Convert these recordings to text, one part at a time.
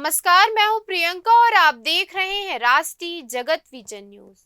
नमस्कार, मैं हूं प्रियंका और आप देख रहे हैं राष्ट्रीय जगत विजन न्यूज।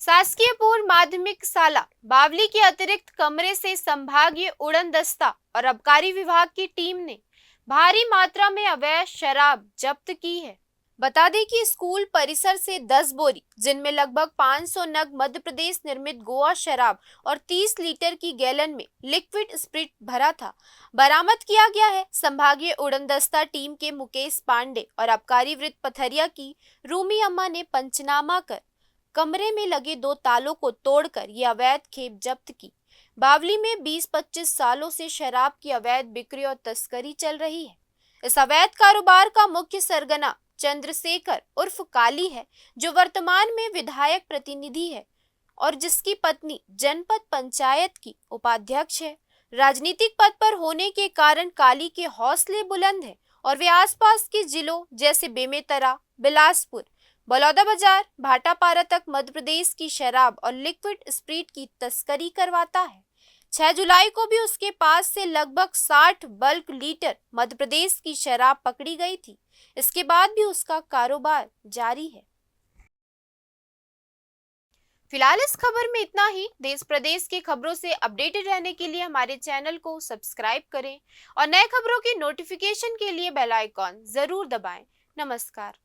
शासकीय पूर्व माध्यमिक शाला बावली के अतिरिक्त कमरे से संभागीय उड़न दस्ता और आबकारी विभाग की टीम ने भारी मात्रा में अवैध शराब जब्त की है। बता दें कि स्कूल परिसर से 10 बोरी जिनमें लगभग 500 नग मध्य प्रदेश निर्मित गोवा शराब और 30 लीटर की गैलन में लिक्विड स्प्रिट भरा था बरामद किया गया है। संभागीय उड़न दस्ता टीम के मुकेश पांडे और आबकारी वृत्त पथरिया की रूमी अम्मा ने पंचनामा कर कमरे में लगे 2 तालों को तोड़कर ये अवैध खेप जब्त की। बावली में 20-25 सालों से शराब की अवैध बिक्री और तस्करी चल रही है। इस अवैध कारोबार का मुख्य सरगना चंद्रशेखर उर्फ काली है, जो वर्तमान में विधायक प्रतिनिधि है और जिसकी पत्नी जनपद पंचायत की उपाध्यक्ष है। राजनीतिक पद पर होने के कारण काली के हौसले बुलंद हैं और वे आसपास के जिलों जैसे बेमेतरा, बिलासपुर, बलौदाबाजार, भाटापारा तक मध्य प्रदेश की शराब और लिक्विड स्प्रिट की तस्करी करवाता है। 6 जुलाई को भी उसके पास से लगभग 60 बल्क लीटर मध्य प्रदेश की शराब पकड़ी गई थी। इसके बाद भी उसका कारोबार जारी है। फिलहाल इस खबर में इतना ही। देश प्रदेश की खबरों से अपडेटेड रहने के लिए हमारे चैनल को सब्सक्राइब करें और नए खबरों की नोटिफिकेशन के लिए बेल आइकॉन जरूर दबाएं। नमस्कार।